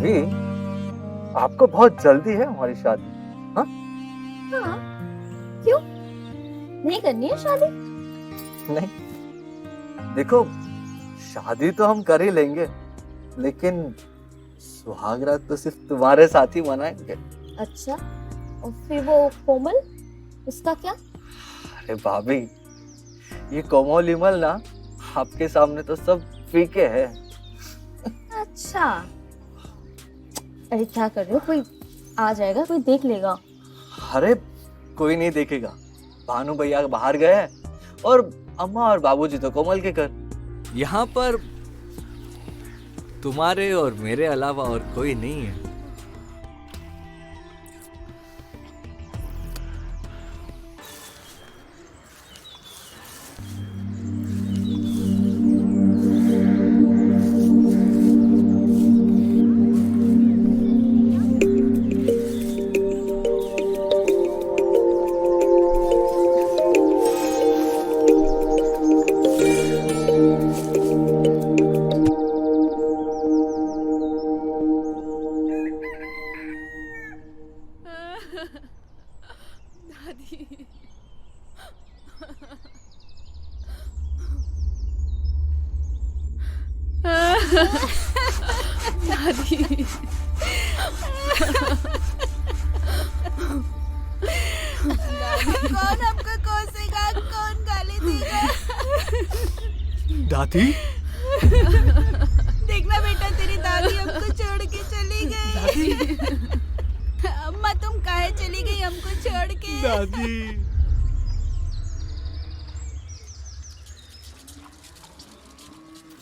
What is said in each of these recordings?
भाभी, आपको बहुत जल्दी है हमारी शादी? हाँ? हाँ, क्यों नहीं करनी है शादी? नहीं, देखो, शादी तो हम कर ही लेंगे, लेकिन सुहागरात तो सिर्फ तुम्हारे साथ ही मनाएंगे। अच्छा, और फिर वो कोमल, उसका क्या? अरे भाभी, ये कोमल इमल ना आपके सामने तो सब फीके है। अच्छा, अरे क्या कर रहे हो, कोई आ जाएगा, कोई देख लेगा। अरे कोई नहीं देखेगा, भानु भैया बाहर गए हैं और अम्मा और बाबूजी तो कोमल के घर। यहाँ पर तुम्हारे और मेरे अलावा और कोई नहीं है। दादी, दादी, कौन हमको कोसेगा, कौन गाली देगा? दादी, देखना बेटा, तेरी दादी हमको छोड़ के चली गई। अम्मा तुम काहे चली गई हमको छोड़ के? दादी।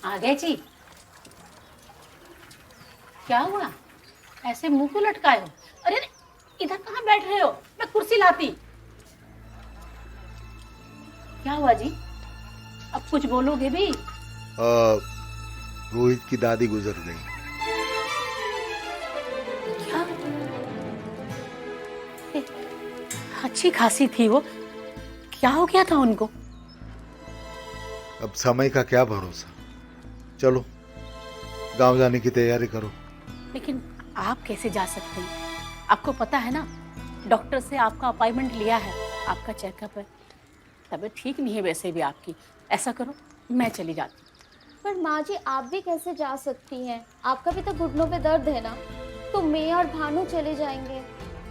आ गए जी। क्या हुआ, ऐसे मुंह को लटकाए हो? अरे इधर कहाँ बैठ रहे हो, मैं कुर्सी लाती। क्या हुआ जी, अब कुछ बोलोगे भी? रोहित की दादी गुजर गई। क्या? अच्छी खासी थी वो, क्या हो गया था उनको? अब समय का क्या भरोसा। चलो गांव जाने की तैयारी करो। लेकिन आप कैसे जा सकते हैं? आपको पता है ना, डॉक्टर से आपका अपॉइंटमेंट लिया है, आपका चेकअप है। तबीयत ठीक नहीं है वैसे भी आपकी। ऐसा करो, मैं चली जाती हूँ। पर माँ जी, आप भी कैसे जा सकती हैं? आपका भी तो घुटनों पे दर्द है ना। तो मैं और भानु चले जाएंगे।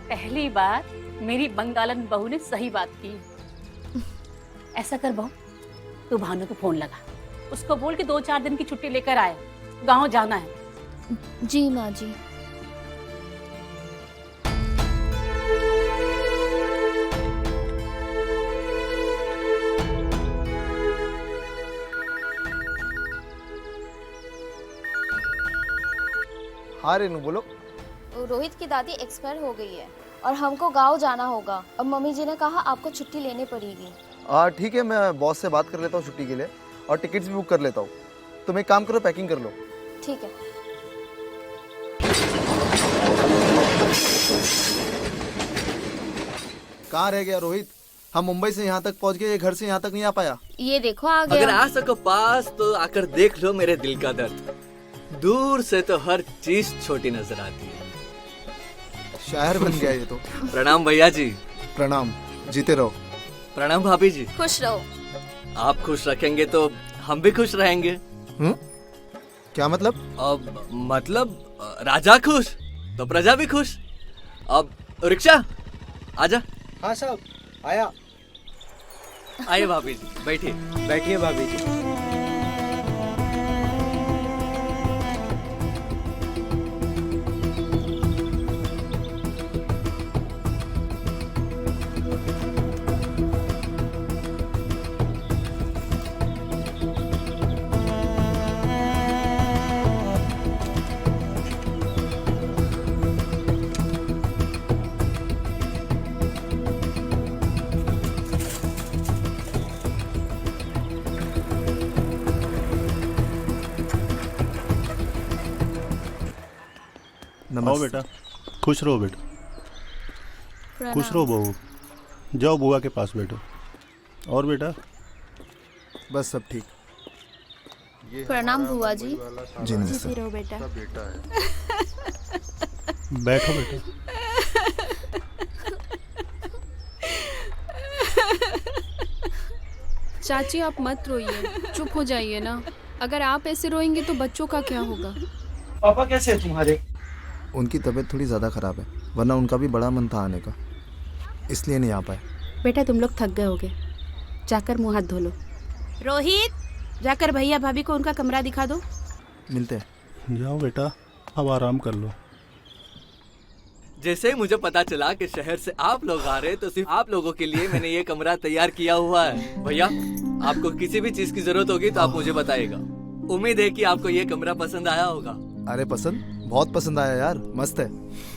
पहली बार मेरी बंगालन बहू ने सही बात की। ऐसा कर बहू, तू भानु को फोन लगा, उसको बोल के 2-4 दिन की छुट्टी लेकर आए, गांव जाना है। जी माँ जी। हाँ रेनू, बोलो। रोहित की दादी एक्सपायर हो गई है और हमको गांव जाना होगा। अब मम्मी जी ने कहा आपको छुट्टी लेनी पड़ेगी। ठीक है, मैं बॉस से बात कर लेता हूँ छुट्टी के लिए और टिकट्स भी बुक कर लेता हूँ। तुम एक काम करो, पैकिंग कर लो। ठीक है। कहाँ रह गया रोहित? हम मुंबई से यहाँ तक पहुँच गए, घर से यहाँ तक नहीं आ पाया। ये देखो आ गया। अगर आ सको पास तो आकर देख लो मेरे दिल का दर्द। दूर से तो हर चीज छोटी नजर आती है। शायर बन गया ये तो। प्रणाम भैया जी। प्रणाम, जीते रहो। प्रणाम भाभी जी। खुश रहो। आप खुश रखेंगे तो हम भी खुश रहेंगे। क्या मतलब? अब मतलब राजा खुश तो प्रजा भी खुश। अब रिक्शा आजा। हाँ साहब, आया। आइए भाभी जी, बैठिए। बैठिए भाभी जी। आओ बेटा, खुश रहो बेटा, खुश रहो बहू। जाओ बुआ के पास बैठो। और बेटा? बस सब ठीक। प्रणाम बुआ जी। जी नमस्ते। रहो बेटा। बेटा है। बैठो बेटा। चाची आप मत रोइए, चुप हो जाइए ना। अगर आप ऐसे रोएंगे तो बच्चों का क्या होगा? पापा कैसे है तुम्हारे? उनकी तबीयत थोड़ी ज़्यादा ख़राब है, वरना उनका भी बड़ा मन था आने का, इसलिए नहीं आ पाए। बेटा तुम लोग थक गए होगे, जाकर मुंह हाथ धो लो। रोहित, जाकर भैया भाभी को उनका कमरा दिखा दो। मिलते हैं। जाओ बेटा, अब आराम कर लो। जैसे ही मुझे पता चला कि शहर से आप लोग आ रहे तो सिर्फ आप लोगों के लिए मैंने ये कमरा तैयार किया हुआ है। भैया, आपको किसी भी चीज की जरूरत होगी तो आप मुझे बताइएगा। उम्मीद है कि आपको ये कमरा पसंद आया होगा। अरे पसंद, बहुत पसंद आया यार, मस्त है।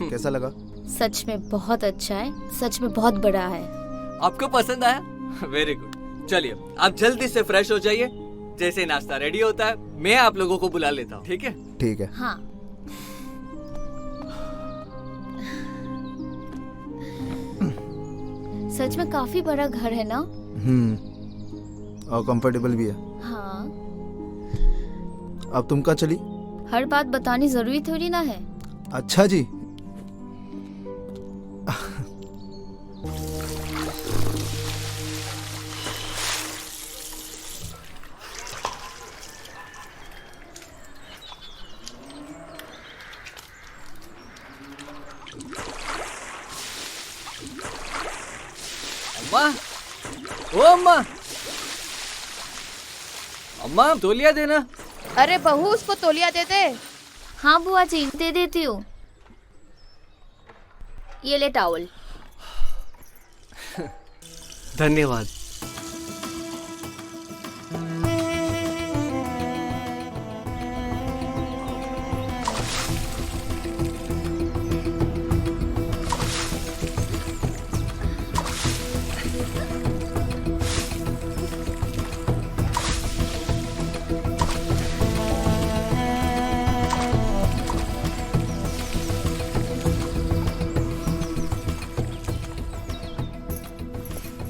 कैसा लगा? सच में बहुत अच्छा है, सच में बहुत बड़ा है। आपको पसंद आया? Very good. चलिए आप जल्दी से फ्रेश हो जाइए। जैसे नाश्ता रेडी होता है मैं आप लोगों को बुला लेता हूँ, ठीक है? ठीक है। हाँ। सच में काफी बड़ा घर है ना? और कंफर्टेबल भी है। हाँ। अब तुम कहाँ चली? हर बात बतानी जरूरी थोड़ी ना है। अच्छा जी। अम्मा, ओ अम्मा, अम्मा तौलिया देना। अरे बहू, उसको तौलिया दे दे। हाँ बुआ जी, दे देती हूँ। ये ले टॉवल। धन्यवाद।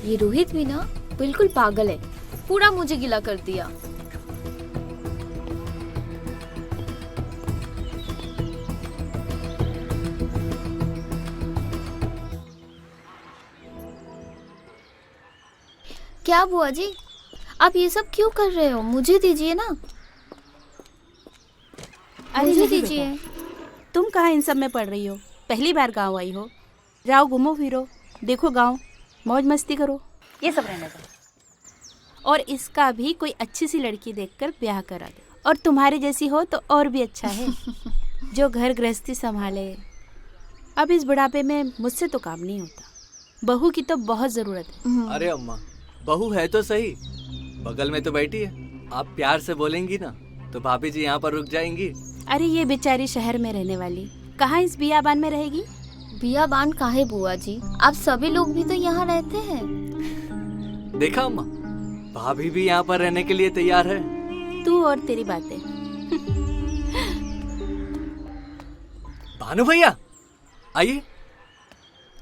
ये रोहित भी ना बिल्कुल पागल है, पूरा मुझे गिला कर दिया। क्या बुआ जी, आप ये सब क्यों कर रहे हो? मुझे दीजिए ना। अरे मुझे नहीं दीजिए। बेटा, तुम कहाँ इन सब में पड़ रही हो? पहली बार गांव आई हो, जाओ घूमो फिरो, देखो गांव, मौज मस्ती करो। ये सब रहने दो। और इसका भी कोई अच्छी सी लड़की देखकर ब्याह करा दो, और तुम्हारे जैसी हो तो और भी अच्छा है, जो घर गृहस्थी संभाले। अब इस बुढ़ापे में मुझसे तो काम नहीं होता, बहू की तो बहुत ज़रूरत है। अरे अम्मा, बहू है तो सही, बगल में तो बैठी है। आप प्यार से बोलेंगी ना तो भाभी जी यहाँ पर रुक जाएंगी। अरे ये बेचारी शहर में रहने वाली कहाँ इस बियाबान में रहेगी? बियाबान काहे बुआ जी, आप सभी लोग भी तो यहाँ रहते हैं। देखा अम्मा, भाभी भी यहाँ पर रहने के लिए तैयार है। तू और तेरी बातें। भानु भैया, आइए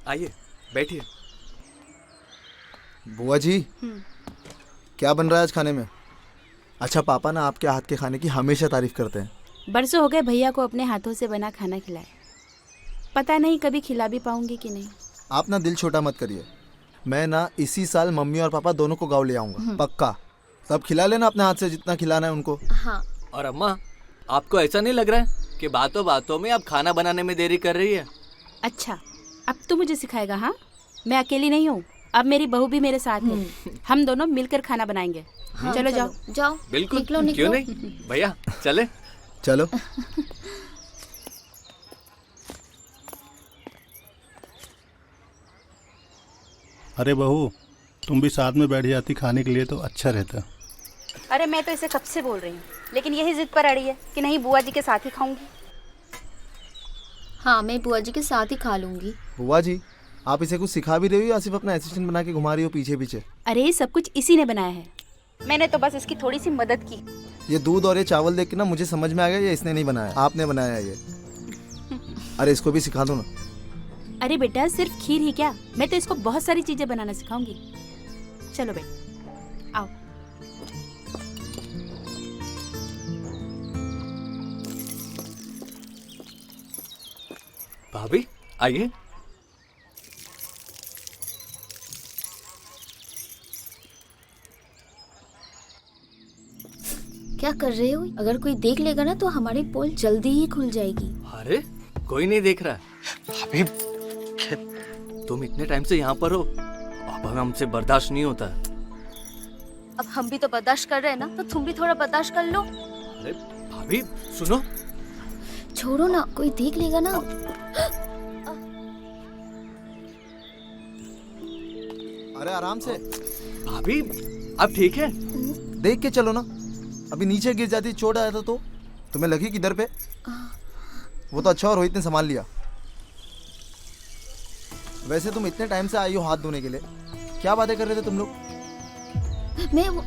आइए, बैठिए। बुआ जी, क्या बन रहा है आज खाने में? अच्छा, पापा ना आपके हाथ के खाने की हमेशा तारीफ करते हैं। बरसों हो गए भैया को अपने हाथों से बना खाना खिलाए, पता नहीं कभी खिला भी पाऊंगी कि नहीं। आप ना दिल छोटा मत करिए, मैं ना इसी साल मम्मी और पापा दोनों को गाँव ले आऊँगा, पक्का। सब खिला लेना अपने हाथ से, जितना खिलाना है उनको। हाँ। और अम्मा, आपको ऐसा नहीं लग रहा है कि बातों बातों में आप खाना बनाने में देरी कर रही है? अच्छा, अब तू मुझे सिखाएगा? हाँ, मैं अकेली नहीं हूँ, अब मेरी बहू भी मेरे साथ है, हम दोनों मिलकर खाना बनाएंगे। हाँ, चलो जाओ जाओ। बिल्कुल, निकलो, निकलो। क्यों नहीं भैया, चले। चलो। अरे बहू, तुम भी साथ में बैठ जाती खाने के लिए तो अच्छा रहता। अरे मैं तो इसे कब से बोल रही हूँ, लेकिन यही जिद पर अड़ी है कि नहीं, बुआ जी के साथ ही खाऊंगी। हाँ, मैं बुआ जी के साथ ही खा लूंगी। बुआ जी, आप इसे कुछ सिखा भी रही हो या सिर्फ अपना असिस्टेंट बना के घुमा रही हो पीछे पीछे? अरे सब कुछ इसी ने बनाया है, मैंने तो बस इसकी थोड़ी सी मदद की। ये दूध और ये चावल देख के ना मुझे समझ में आ गया ये इसने नहीं बनाया, आपने बनाया है ये। अरे इसको भी सिखा दो ना। अरे बेटा, सिर्फ खीर ही क्या, मैं तो इसको बहुत सारी चीजें बनाना सिखाऊंगी। चलो बेटा, आओ। भाभी आइए। क्या कर रहे हो? अगर कोई देख लेगा ना तो हमारी पोल जल्दी ही खुल जाएगी। अरे कोई नहीं देख रहा है। भाभी तुम इतने टाइम से यहाँ पर हो, अब हमें हमसे बर्दाश्त नहीं होता है। अब हम भी तो बर्दाश्त कर रहे हैं ना, तो तुम भी थोड़ा बर्दाश्त कर लो। अरे भाभी सुनो। छोड़ो ना, कोई देख लेगा ना। अरे आराम से भाभी अब ठीक है? देख के चलो ना, अभी नीचे गिर जाती चोट आया था तो तुम्हें लगी किधर पे? वो तो अच्छा और रोहित ने संभाल लिया। वैसे तुम इतने टाइम से आई हो हाथ धोने के लिए, क्या बातें कर रहे थे तुम लोग?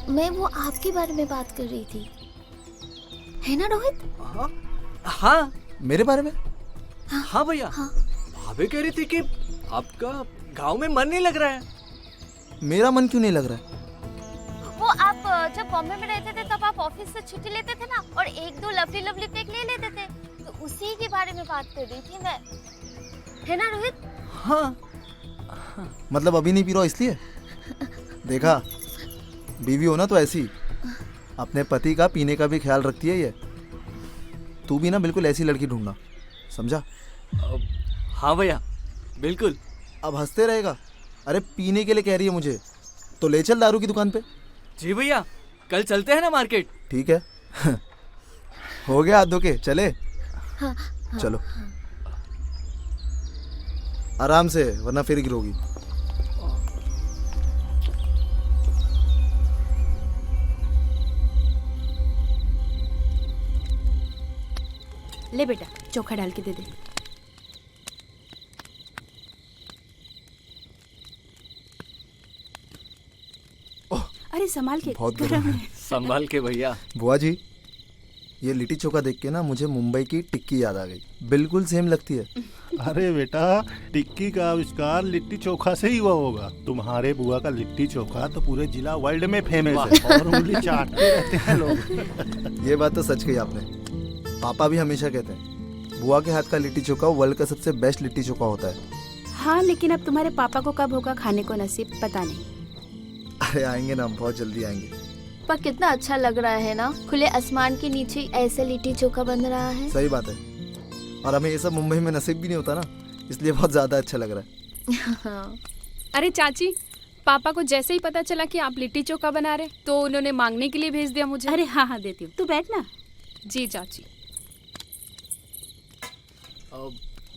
मैं वो आपके बारे में बात कर रही थी, है ना रोहित? हाँ हाँ मेरे बारे में? हाँ भैया। हाँ। भाभी कह रही थी कि आपका गांव में मन नहीं लग रहा है। मेरा मन क्यों नहीं लग रहा है? वो आप जब बॉम्बे में रहते थे तब आप ऑफिस से छुट्टी लेते थे ना, और एक दो लवली लवली पिक ले लेते थे, तो उसी के बारे में बात कर रही थी मैं, है ना रोहित? हाँ। मतलब अभी नहीं पी रहा इसलिए? देखा, बीवी हो ना तो ऐसी अपने पति का पीने का भी ख्याल रखती है ये। तू भी ना बिल्कुल ऐसी लड़की ढूंढना, समझा? हाँ भैया बिल्कुल। अब हंसते रहेगा? अरे पीने के लिए कह रही है मुझे, तो ले चल दारू की दुकान पे। जी भैया, कल चलते हैं ना मार्केट। ठीक है। हो गया हाथ धो के चले? हाँ, चलो आराम से, वरना फिर गिरोगी। ले बेटा, चोखा डाल के दे दे। अरे संभाल के, बहुत गरम है। संभाल के भैया। बुआ जी, ये लिट्टी चोखा देख के ना मुझे मुंबई की टिक्की याद आ गई, बिल्कुल सेम लगती है। अरे बेटा, टिक्की का आविष्कार लिट्टी चोखा से ही हुआ होगा। तुम्हारे बुआ का लिट्टी चोखा तो पूरे जिला वर्ल्ड में फेमस है, और उंगली चाटते रहते हैं लोग। ये बात तो सच कही आपने। पापा भी हमेशा कहते हैं बुआ के हाथ का लिट्टी चोखा वर्ल्ड का सबसे बेस्ट लिट्टी चोखा होता है। हाँ, लेकिन अब तुम्हारे पापा को कब होगा खाने को नसीब, पता नहीं। अरे आएंगे ना, हम बहुत जल्दी आएंगे। पर कितना अच्छा लग रहा है ना, खुले आसमान के नीचे ऐसे लिट्टी चोखा बन रहा है। सही बात है, और हमें ये सब मुंबई में नसीब भी नहीं होता ना, इसलिए बहुत ज्यादा अच्छा लग रहा है। अरे चाची, पापा को जैसे ही पता चला कि आप लिट्टी चोखा बना रहे तो उन्होंने मांगने के लिए भेज दिया मुझे। अरे हाँ हाँ, देती हूँ, तू बैठ ना। जी चाची।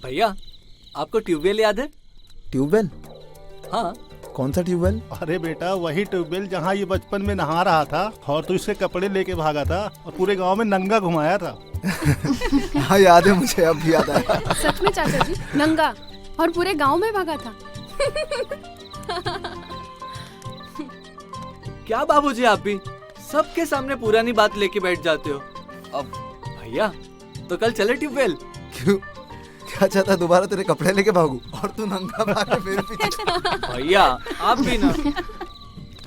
भैया आपको ट्यूबवेल याद है? ट्यूबवेल? हाँ। कौन सा ट्यूबवेल? अरे बेटा, वही ट्यूबवेल जहाँ ये बचपन में नहा रहा था और तू इसके कपड़े लेके भागा था और पूरे गांव में नंगा घुमाया था। हाँ याद है मुझे, अब भी याद आया। सच में चाचा जी, नंगा और पूरे गांव में भागा था। क्या बाबूजी, आप भी सबके सामने पुरानी बात लेके बैठ जाते हो। अब भैया तो कल चले ट्यूबवेल। क्यों, क्या चाहता दोबारा तेरे कपड़े लेके भागू और तू नंगा भागे फिर पीछे? भैया आप भी ना।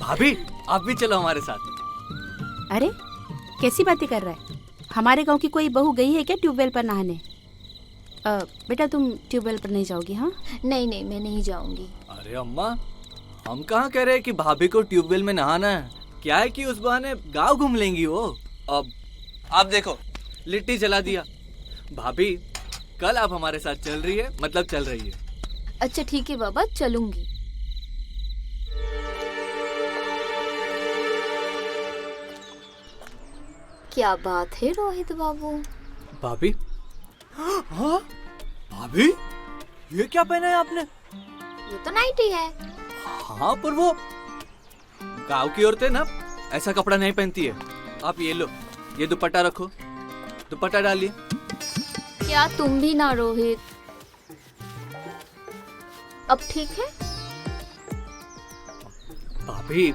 भाभी आप भी चलो हमारे साथ। अरे कैसी बातें कर रहा है? हमारे गांव की कोई बहू गई है क्या ट्यूबवेल पर नहाने? बेटा तुम ट्यूबवेल पर नहीं जाओगी? हाँ नहीं नहीं, मैं नहीं जाऊंगी। अरे अम्मा, हम कहाँ कह रहे हैं कि भाभी को ट्यूबवेल में नहाना है। क्या है कि उस बहाने गाँव घूम लेंगी वो। अब आप देखो, लिट्टी जला दिया। भाभी कल आप हमारे साथ चल रही है, मतलब चल रही है। अच्छा ठीक है बाबा, चलूंगी। क्या बात है रोहित बाबू। भाभी, हाँ भाभी, ये क्या पहना है आपने? ये तो नाइटी है। हाँ पर वो गांव की औरतें ना ऐसा कपड़ा नहीं पहनती है। आप ये लो, ये दुपट्टा रखो, दुपट्टा डालिए। क्या तुम भी ना रोहित? अब ठीक है? भाभी,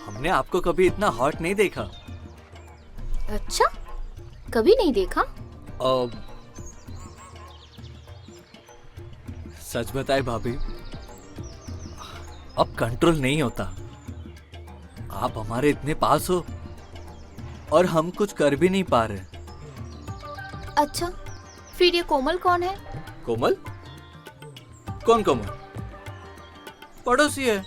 हमने आपको कभी इतना हॉट नहीं देखा। अच्छा, कभी नहीं देखा? अब सच बताए भाभी, अब कंट्रोल नहीं होता। आप हमारे इतने पास हो और हम कुछ कर भी नहीं पा रहे। अच्छा, फिर ये कोमल कौन है? कोमल? कौन कोमल? पड़ोसी है।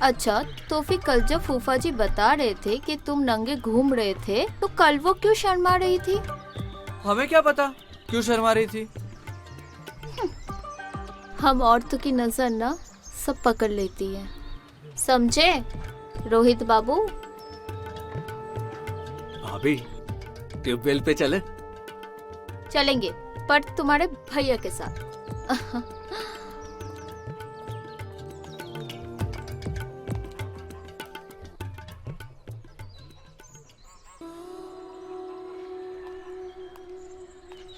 अच्छा, तो फिर कल जब फूफा जी बता रहे थे कि तुम नंगे घूम रहे थे, तो कल वो क्यों शर्मा रही थी? हमें क्या पता क्यों शर्मा रही थी। हम औरतों की नजर ना सब पकड़ लेती है, समझे रोहित बाबू? भाभी, ट्यूबवेल पे चले? चलेंगे, पर तुम्हारे भैया के साथ।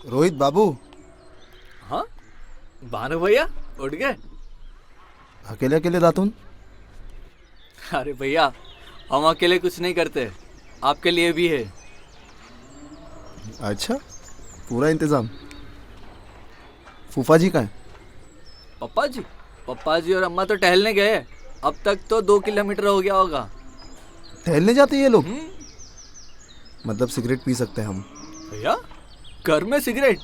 रोहित बाबू, हाँ भानु भैया उठ गए? अकेले अकेले दातुन? अरे भैया, हम अकेले कुछ नहीं करते, आपके लिए भी है। अच्छा, पूरा इंतजाम। फूफा जी का है? पप्पा जी और अम्मा तो टहलने गए। अब तक तो 2 किलोमीटर हो गया होगा। टहलने जाते ये लोग? मतलब सिगरेट पी सकते हैं हम? भैया, घर में सिगरेट?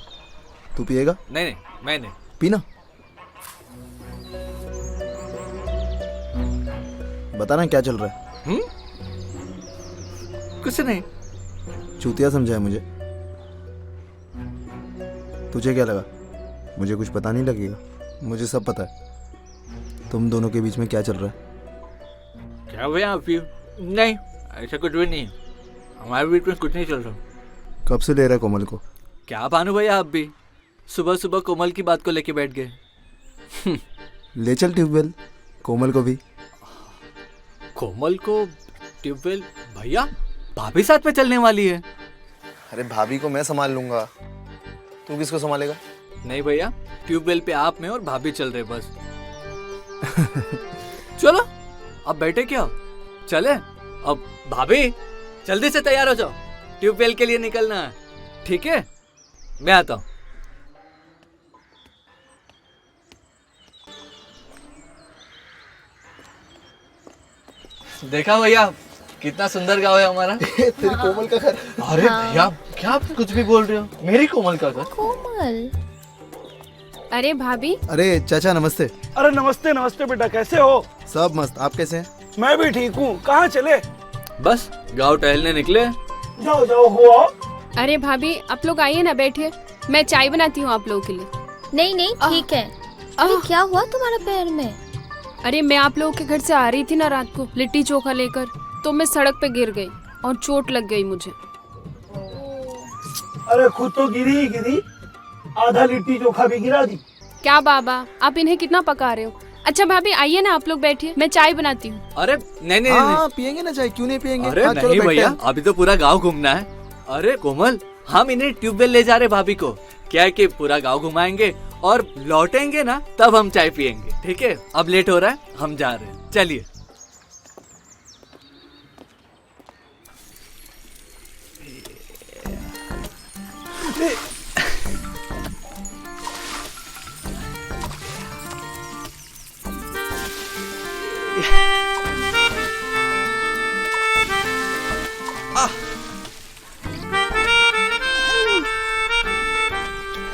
तू पिएगा? नहीं, मैं नहीं। पीना। बताना क्या चल रहा है? कुछ नहीं। चूतिया समझा है मुझे। तुझे क्या लगा मुझे कुछ पता नहीं लगेगा? मुझे सब पता है। तुम दोनों के बीच में क्या चल रहा है? क्या भैया आप नहीं, ऐसा कुछ भी नहीं, हमारे बीच में कुछ नहीं चल रहा। कब से ले रहा है कोमल को? क्या भानु भैया, आप भी सुबह सुबह कोमल की बात को लेके बैठ गए। ले चल ट्यूबवेल कोमल को भी। कोमल को ट्यूबवेल? भैया, भाभी साथ में चलने वाली है। अरे भाभी को मैं संभाल लूंगा, तू किसको संभालेगा? नहीं भैया, ट्यूबवेल पे आप में और भाभी चल रहे बस। चलो अब बैठे क्या, चले। अब भाभी जल्दी से तैयार हो जाओ, ट्यूबवेल के लिए निकलना है। ठीक है, मैं आता हूँ। देखा भैया, कितना सुंदर गाँव है हमारा। तेरी कोमल का घर। अरे भैया, क्या आप कुछ भी बोल रहे हो? मेरी कोमल का घर? कोमल? अरे भाभी। अरे चाचा नमस्ते। अरे नमस्ते नमस्ते बेटा, कैसे हो? सब मस्त, आप कैसे हैं? मैं भी ठीक हूँ। कहाँ चले? बस गाँव टहलने निकले। जाओ जाओ, हुआ। अरे भाभी, आप लोग आइए ना, बैठिए, मैं चाय बनाती हूँ आप लोगों के लिए। नहीं नहीं, ठीक है। अरे क्या हुआ तुम्हारे पैर में? अरे मैं आप लोगों के घर से आ रही थी ना रात को लिट्टी चोखा लेकर, तो मैं सड़क पे गिर गई और चोट लग गई मुझे। अरे खुद तो गिरी, आधा लिट्टी चोखा भी गिरा दी। क्या बाबा, आप इन्हें कितना पका रहे हो? अच्छा भाभी आइए ना, आप लोग बैठिए, मैं चाय बनाती हूँ। अरे नहीं। हाँ पियेंगे ना चाय, क्यों नहीं पियेंगे? अरे नहीं भैया, अभी तो पूरा गांव घूमना है। अरे कोमल, हम इन्हें ट्यूबवेल ले जा रहे भाभी को। क्या है कि पूरा गांव घुमाएंगे और लौटेंगे ना, तब हम चाय पियेंगे। ठीक है, अब लेट हो रहा है, हम जा रहे हैं, चलिए।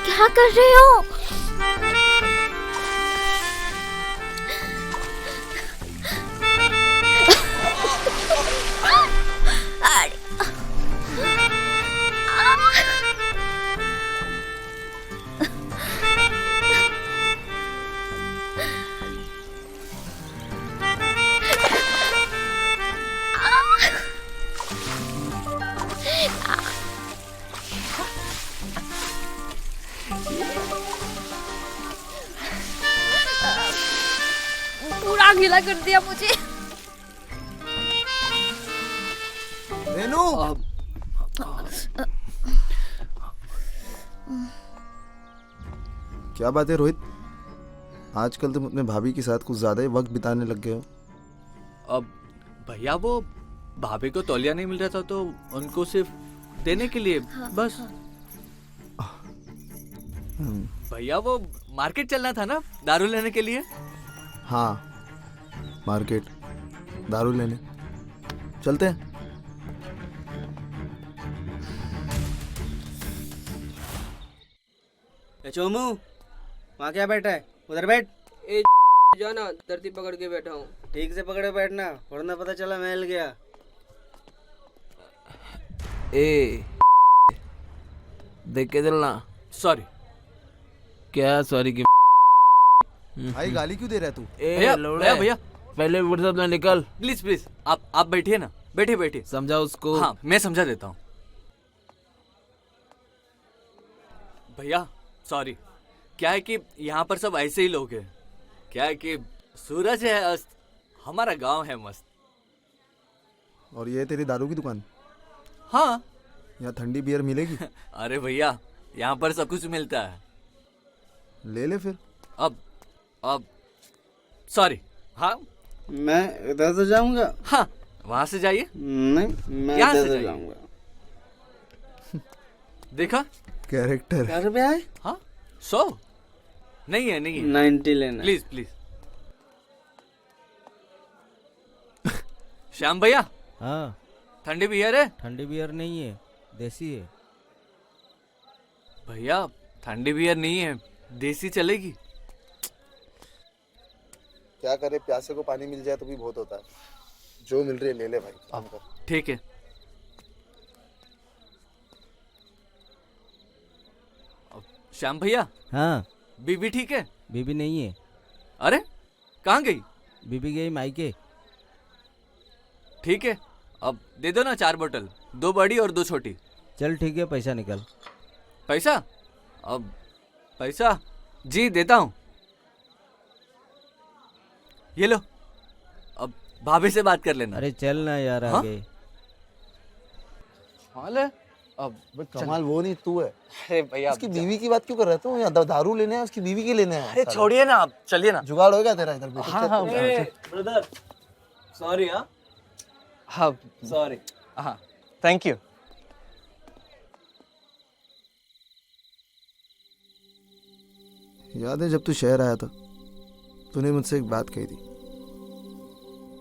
क्या कर रहे हो? पूरा गीला कर दिया मुझे। रेनू, क्या बात है रोहित, आजकल तुम अपने भाभी के साथ कुछ ज्यादा ही वक्त बिताने लग गए हो। अब भैया, वो भाभी को तौलिया नहीं मिल रहा था तो उनको सिर्फ देने के लिए बस। भैया, वो मार्केट चलना था ना दारू लेने के लिए। हाँ, मार्केट दारू लेने चलते हैं। चोमू वहाँ क्या बैठा है? उधर बैठ। ए जाना, धरती पकड़ के बैठा हूँ। ठीक से पकड़े बैठना, वरना पता चला मैं हिल गया। ए देख के चलना। सॉरी। क्या सॉरी की? भाई गाली क्यों दे रहा है तू? भैया भैया भैया पहले व्हाट्सएप में निकल। प्लीज प्लीज आप बैठिए ना, बैठिए बैठिए, समझा उसको। हाँ मैं समझा देता हूँ। भैया सॉरी, क्या है कि यहाँ पर सब ऐसे ही लोग हैं। क्या है कि सूरज है अस्त, हमारा गांव है मस्त। और ये तेरी दारू की दुकान? हाँ। यहाँ ठंडी बियर मिलेगी? अरे भैया यहाँ पर सब कुछ मिलता है। ले ले फिर। अब सॉरी। हाँ मैं इधर से जाऊंगा। हाँ वहां से जाइए। नहीं मैं यहाँ इधर से से जाऊंगा। देखा कैरेक्टर। क्या रुपया है? हाँ 100 नहीं है, नहीं है। 90 लेना। Please please. श्याम भैया। हाँ ठंडी बियर है? ठंडी बियर नहीं है, देसी है। भैया ठंडी बियर नहीं है, देसी चलेगी। क्या करे, प्यासे को पानी मिल जाए तो भी बहुत होता है। जो मिल रही है ले ले भाई, काम कर। ठीक है। श्याम भैया। हाँ बीबी ठीक है? बीबी नहीं है। अरे कहाँ गई? बीबी गई मायके। ठीक है, अब दे दो ना 4 बोतल, 2 बड़ी और 2 छोटी। चल ठीक है, पैसा निकल। पैसा? अब पैसा जी देता हूँ। ये लो, अब भाभी से बात कर लेना। अरे चल ना यार हाँ? आगे। हाल है अब कमाल वो नहीं तू है। अरे भैया उसकी बीवी की बात क्यों कर रहे हो? यहाँ दारू लेने हैं, उसकी बीवी के लेने हैं। अरे छोड़िए ना, आप चलिए ना। जुगाड़ होगा तेरा इधर। हाँ हाँ ब्रदर सॉरी। हाँ हाँ सॉरी। हाँ थैंक यू। याद है जब तू शहर आया था, तूने मुझसे एक बात कही थी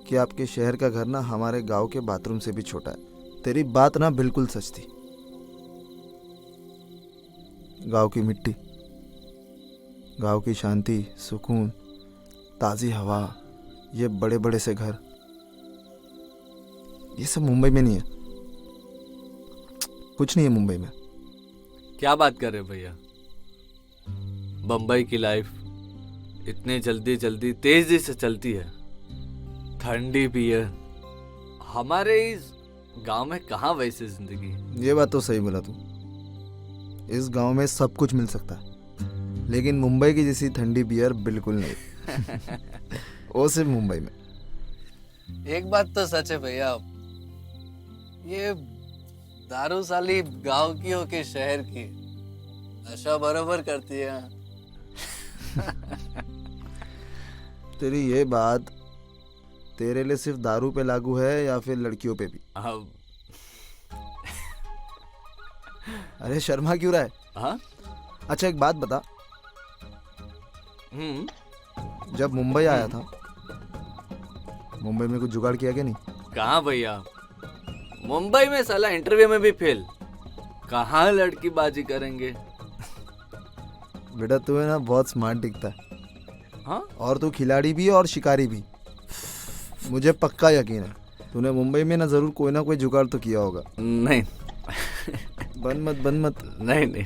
कि आपके शहर का घर ना हमारे गांव के बाथरूम से भी छोटा है। तेरी बात ना बिल्कुल सच थी। गांव की मिट्टी, गांव की शांति, सुकून, ताज़ी हवा, ये बड़े बड़े से घर, ये सब मुंबई में नहीं है। कुछ नहीं है मुंबई में। क्या बात कर रहे हो भैया? बम्बई की लाइफ इतने जल्दी जल्दी तेजी से चलती है। ठंडी बियर, हमारे इस गांव में कहाँ वैसी जिंदगी। ये बात तो सही बोला तू। इस गांव में सब कुछ मिल सकता है, लेकिन मुंबई की जैसी ठंडी बियर बिल्कुल नहीं। वो सिर्फ मुंबई में। एक बात तो सच है भैया, ये दारू साली गांव की हो के शहर की, नशा बरोबर करती है। तेरी ये बात तेरे लिए सिर्फ दारू पे लागू है या फिर लड़कियों पे भी? अब अरे शर्मा क्यों रहा है? हाँ? अच्छा एक बात बता, जब मुंबई आया था, मुंबई में कुछ जुगाड़ किया क्या नहीं? कहाँ भैया, मुंबई में साला इंटरव्यू में भी फेल, कहाँ लड़की बाजी करेंगे। बेटा तू है ना बहुत स्मार्ट दिखता है। हाँ? और तू खिलाड़ी भी और शिकारी भी। मुझे पक्का यकीन है तूने मुंबई में ना जरूर कोई ना कोई जुगाड़ तो किया होगा। नहीं। बन मत। नहीं नहीं।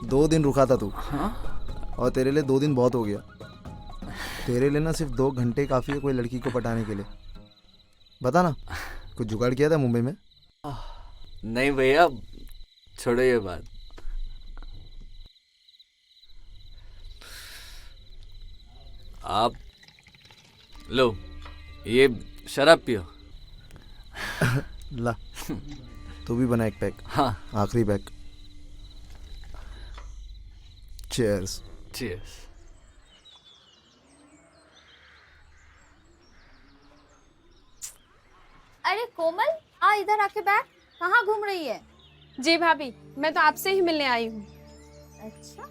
2 दिन रुका था तू। हाँ? और तेरे लिए 2 दिन बहुत हो गया। तेरे लिए ना सिर्फ 2 घंटे काफी है कोई लड़की को पटाने के लिए। बता ना, कुछ जुगाड़ किया था मुंबई में? नहीं भैया, छोड़ो ये बात। आप लो ये शराब पियो। ला तू भी बना एक पैक। हाँ आखिरी पैक। चीयर्स। चीयर्स। अरे कोमल, आ इधर आके बैठ। कहाँ घूम रही है? जी भाभी, मैं तो आपसे ही मिलने आई हूँ। अच्छा,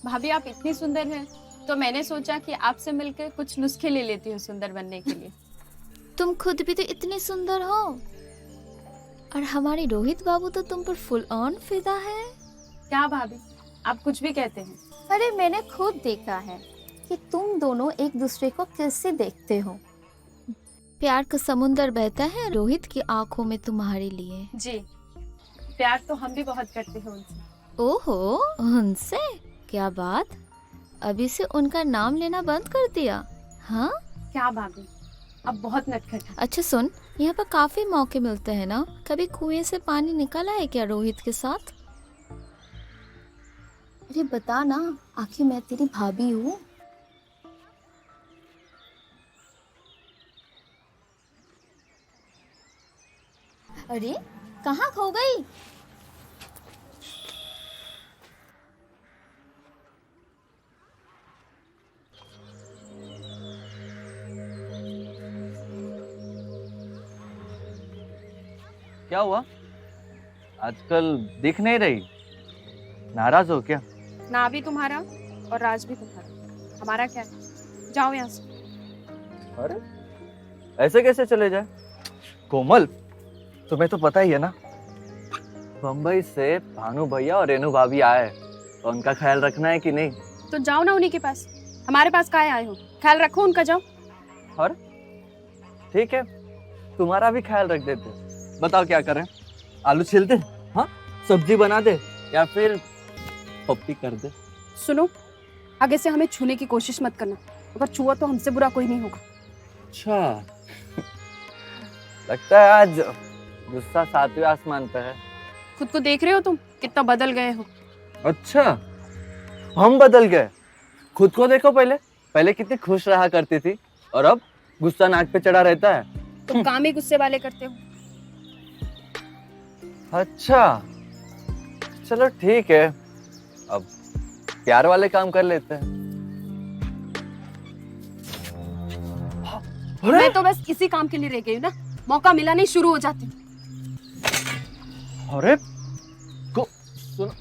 भाभी आप इतनी सुंदर हैं, तो मैंने सोचा कि आपसे मिलकर कुछ नुस्खे ले लेती हूँ सुंदर बनने के लिए। तुम खुद भी तो इतनी सुंदर हो, और हमारे रोहित बाबू तो तुम पर फुल ऑन फिदा है। क्या भाभी, आप कुछ भी कहते हैं। अरे मैंने खुद देखा है कि तुम दोनों एक दूसरे को कैसे देखते हो। प्यार का समुंदर बहता है रोहित की आंखों में तुम्हारे लिए। जी, प्यार तो हम भी बहुत करते हैं उनसे। ओहो, उनसे? क्या बात, अभी से उनका नाम लेना बंद कर दिया? हाँ क्या भाभी, अब बहुत नटखट है। अच्छा सुन, यहाँ पर काफी मौके मिलते हैं ना, कभी कुएं से पानी निकाला है क्या रोहित के साथ? अरे बता ना, आखिर मैं तेरी भाभी हूँ। अरे कहाँ खो गई? क्या हुआ? आजकल दिख नहीं रही, नाराज हो क्या? ना भी तुम्हारा और राज भी तुम्हारा, हमारा क्या है? जाओ यहाँ से। अरे ऐसे कैसे चले जाए? कोमल, तुम्हें तो पता ही है ना, बम्बई से भानु भैया और रेनू भाभी आए, तो उनका ख्याल रखना है कि नहीं? तो जाओ ना उन्हीं के पास, हमारे पास काहे आए हो? ख्याल रखो उनका, जाओ। और ठीक है, तुम्हारा भी ख्याल रख देते। बताओ क्या करें? आलू छील दे, हाँ, सब्जी बना दे, या फिर पप्पी कर दे? सुनो, आगे से हमें छूने की कोशिश मत करना, अगर छुआ तो हमसे बुरा कोई नहीं होगा। अच्छा लगता है आज गुस्सा 7वें आसमान पे है। खुद को देख रहे हो तुम, कितना बदल गए हो। अच्छा, हम बदल गए? खुद को देखो, पहले कितनी खुश रहा करती थी, और अब गुस्सा नाक पे चढ़ा रहता है। तुम काम ही गुस्से वाले करते हो। अच्छा चलो ठीक है, अब प्यार वाले काम कर लेते हैं। मैं तो बस इसी काम के लिए रह गई हूँ ना, मौका मिला नहीं शुरू हो जाती। अरे सुनो,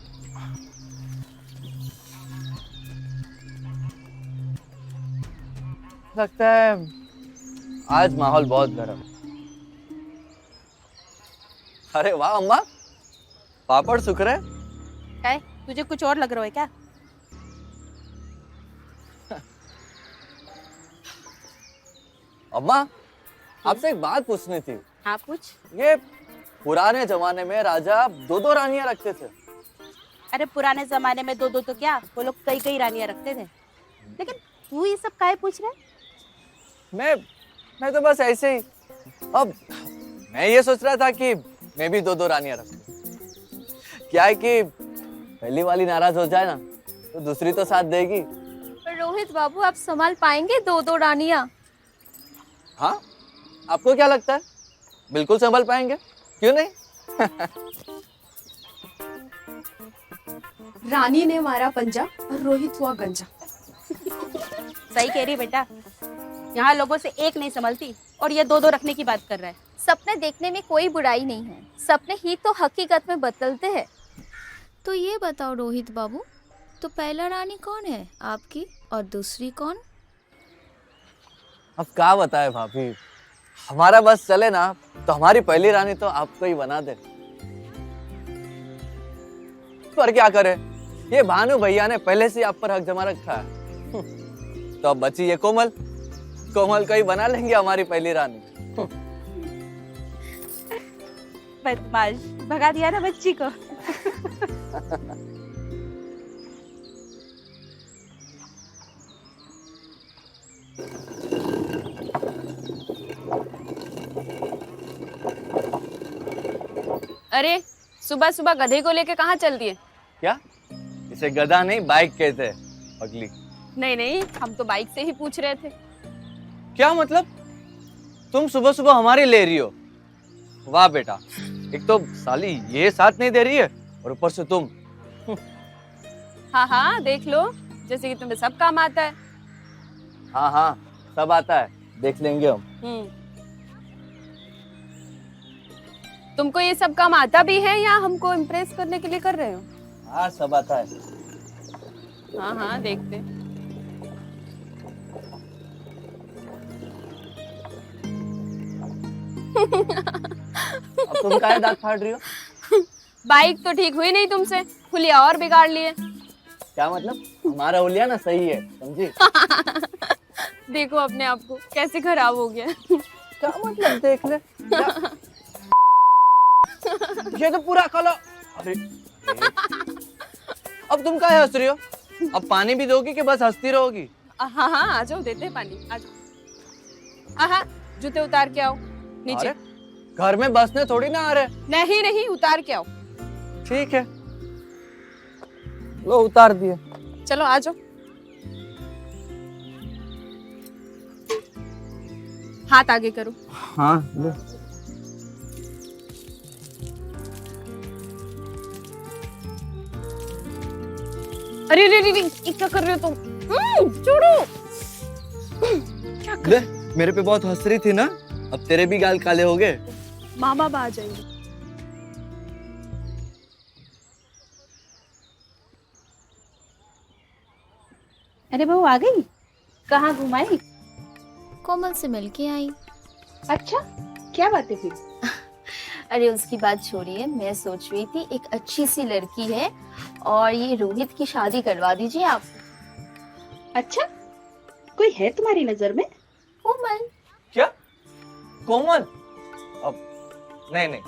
लगता है आज माहौल बहुत गर्म। अरे वाह अम्मा, पापड़ सूख रहे। काय तुझे कुछ और लग रहा है क्या? अम्मा, आपसे एक बात पूछनी थी। हाँ पूछ। ये पुराने जमाने में राजा 2-2 रानियां रखते थे। अरे पुराने जमाने में 2-2 तो क्या, वो लोग कई रानियां रखते थे। लेकिन तू ये सब काहे पूछ रहा है? मैं तो बस ऐसे ही, अब मैं ये सोच रहा था कि मैं भी 2-2 रानियां रखूं। क्या है कि पहली वाली नाराज हो जाए ना, तो दूसरी तो साथ देगी। पर रोहित बाबू, आप संभाल पाएंगे 2-2 रानियां? हाँ, आपको क्या लगता है? बिल्कुल संभाल पाएंगे, क्यों नहीं? रानी ने मारा पंजा और रोहित हुआ गंजा। सही कह रही बेटा, यहाँ लोगों से एक नहीं संभलती और ये 2-2 रखने की बात कर रहा है। सपने देखने में कोई बुराई नहीं है, सपने ही तो हकीकत में बदलते हैं। तो ये बताओ रोहित बाबू, तो पहला रानी कौन है आपकी और दूसरी कौन? अब क्या बताए भाभी, हमारा बस चले ना तो हमारी पहली रानी तो आपको ही बना दे। पर क्या करे, ये भानु भैया ने पहले से आप पर हक जमा रखा है। तो अब बची ये कोमल को ही बना लेंगे हमारी पहली रानी। बदमाश, भगा दिया ना बच्ची को। अरे सुबह सुबह गधे को लेके कहाँ चल दिए? क्या? इसे गधा नहीं बाइक कहते हैं, पगली। नहीं, हम तो बाइक से ही पूछ रहे थे। क्या मतलब? तुम सुबह सुबह हमारी ले रही हो? वाह बेटा, एक तो साली ये साथ नहीं दे रही है और ऊपर से तुम। हाँ देख लो, जैसे कि तुम्हें सब काम आता है। हाँ सब आता है, देख लेंगे हम। तुमको ये सब काम आता भी है या हमको इम्प्रेस करने के लिए कर रहे हो? हाँ सब आता है। हाँ देखते। अब तुम काहे दांत फाड़ रही हो? बाइक तो ठीक हुई नहीं तुमसे, खुलिया और बिगाड़ लिए। क्या मतलब? हमारा हुलिया ना सही है, समझी? देखो अपने आप को कैसे खराब हो गया। क्या मतलब देख ले? ये तो पूरा काला। अरे अब तुम काहे हंस रही हो? अब पानी भी दोगी कि बस हंसती रहोगी? हाँ हाँ आ जाओ, देते हैं पानी, आ जाओ। हाँ जूते उतार के आओ नीचे। अरे घर में बसने थोड़ी ना आ रहे। नहीं नहीं उतार के आओ। ठीक है, लो उतार दिए। चलो आ जाओ। हाथ आगे करो। हाँ लो। अरे अरे अरे ये क्या कर रहे हो तुम? छोड़ो। क्या कर... ले, मेरे पे बहुत हंस रही थी ना, अब तेरे भी गाल काले हो गए। माँ बाप आ जाएंगे। अरे बहू आ गई? कहाँ घुमाई? कोमल से मिलके आई। अच्छा, क्या बात है फिर? अरे उसकी बात छोड़िए, मैं सोच रही थी एक अच्छी सी लड़की है और ये रोहित की शादी करवा दीजिए आप। अच्छा, कोई है तुम्हारी नजर में? कोमल। क्या? कोमल? अब नहीं नहीं।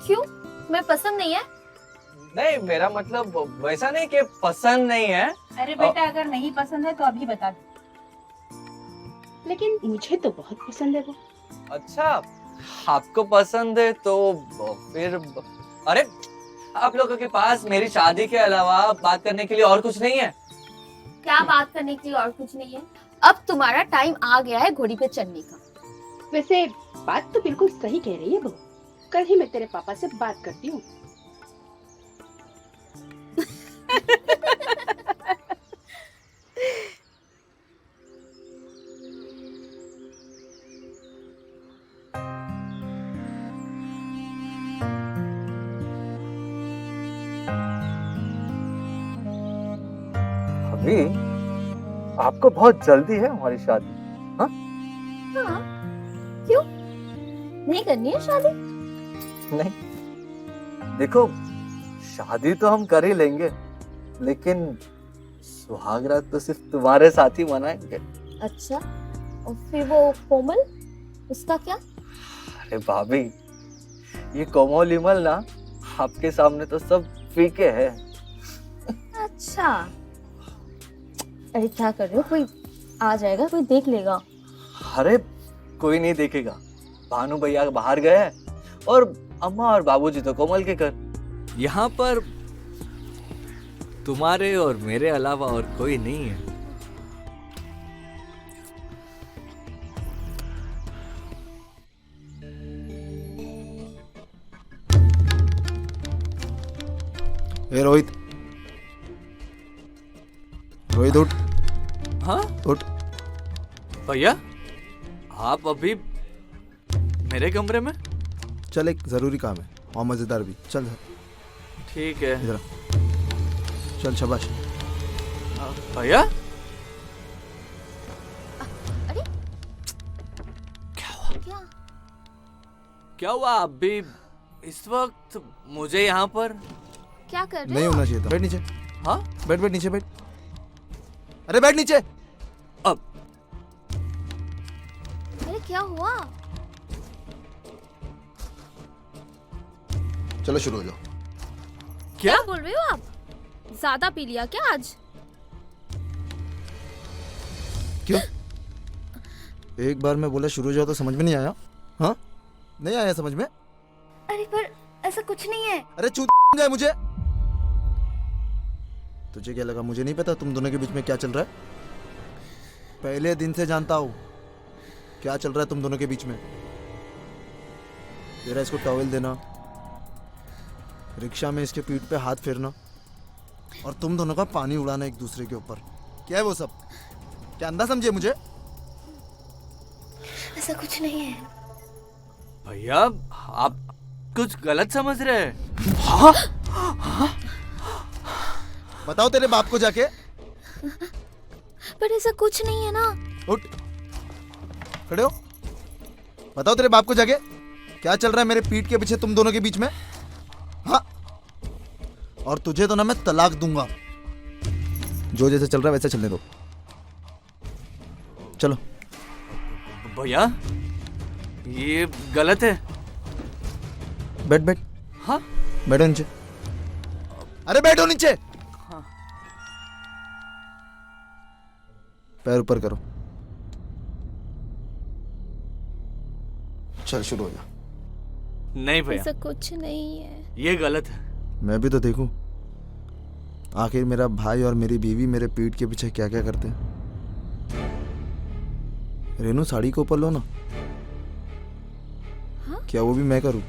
क्यों? मैं पसंद नहीं है? नहीं, मेरा मतलब वैसा नहीं कि पसंद नहीं है। अरे बेटा, अगर नहीं पसंद है तो अभी बता दो। लेकिन मुझे तो बहुत पसंद है वो। अच्छा, आपको पसंद है तो फिर अरे आप लोगों के पास मेरी शादी के अलावा बात करने के लिए और कुछ नहीं है? क्या बात करने के लिए और कुछ नहीं है? अब तुम्हारा टाइम आ गया है घोड़ी पे चढ़ने का। वैसे बात तो बिल्कुल सही कह रही है बहू। कल ही मैं तेरे पापा से बात करती हूँ। अभी आपको बहुत जल्दी है हमारी शादी? हाँ? हाँ, क्यों? नहीं करनी है शादी? नहीं, देखो शादी तो हम कर ही लेंगे, लेकिन सुहागरात तो सिर्फ तुम्हारे साथ ही मनाएंगे। अच्छा, और फिर वो कोमल, उसका क्या? अरे भाभी, ये कोमल विमल ना आपके सामने तो सब फीके है। अच्छा, अरे क्या कर रहे हो? कोई आ जाएगा, कोई देख लेगा। अरे कोई नहीं देखेगा, भानु भैया बाहर गए हैं और अम्मा और बाबूजी तो कोमल के घर। यहाँ पर तुम्हारे और मेरे अलावा और कोई नहीं है। ए रोहित, रोहित उठ। हाँ उठ। भैया, आप अभी मेरे कमरे में? चल, एक जरूरी काम है और मजेदार भी। चल ठीक है। इधर चल, शाबाश। भैया अरे क्या हुआ? अभी इस वक्त मुझे यहाँ पर क्या कर रहे नहीं हो? होना चाहिए था। बैठ नीचे। हाँ? बैठ बैठ नीचे बैठ। अरे बैठ नीचे। अब अरे क्या हुआ? चलो शुरू हो जाओ। क्या बोल रहे हो आप? ज्यादा पी लिया क्या आज? क्यों? एक बार मैं बोला शुरू हो जाओ तो समझ में नहीं आया? हाँ, नहीं आया समझ में? अरे पर ऐसा कुछ नहीं है। अरे चूत जाए मुझे। तुझे क्या लगा मुझे नहीं पता तुम दोनों के बीच में क्या चल रहा है? पहले दिन से जानता हूँ क्या चल रहा है तुम दोनों के बीच में। तेरा इसको टॉवेल देना, रिक्शा में इसके पीठ पे हाथ फेरना और तुम दोनों का पानी उड़ाना एक दूसरे के ऊपर। क्या है वो सब? क्या अंदाज समझे मुझे? ऐसा कुछ नहीं है भैया, आप कुछ गलत समझ रहे हैं। हाँ? हाँ? बताओ तेरे बाप को जाके। पर ऐसा कुछ नहीं है ना। उठ, खड़े हो। बताओ तेरे बाप को जाके क्या चल रहा है मेरे पीठ के पीछे तुम दोनों के बीच में। हाँ, और तुझे तो ना मैं तलाक दूंगा। जो जैसे चल रहा है वैसे चलने दो। चलो। भैया ये गलत है। बैठ बैठ। हाँ बैठो नीचे। अरे बैठो नीचे। हाँ। पैर ऊपर करो। चल शुरू हो जा। नहीं भैया, ऐसा कुछ नहीं है। ये गलत है। मैं भी तो देखूं आखिर मेरा भाई और मेरी बीवी मेरे पीठ के पीछे क्या क्या करते हैं। रेनू साड़ी को ऊपर लो ना। हाँ? क्या वो भी मैं करूं?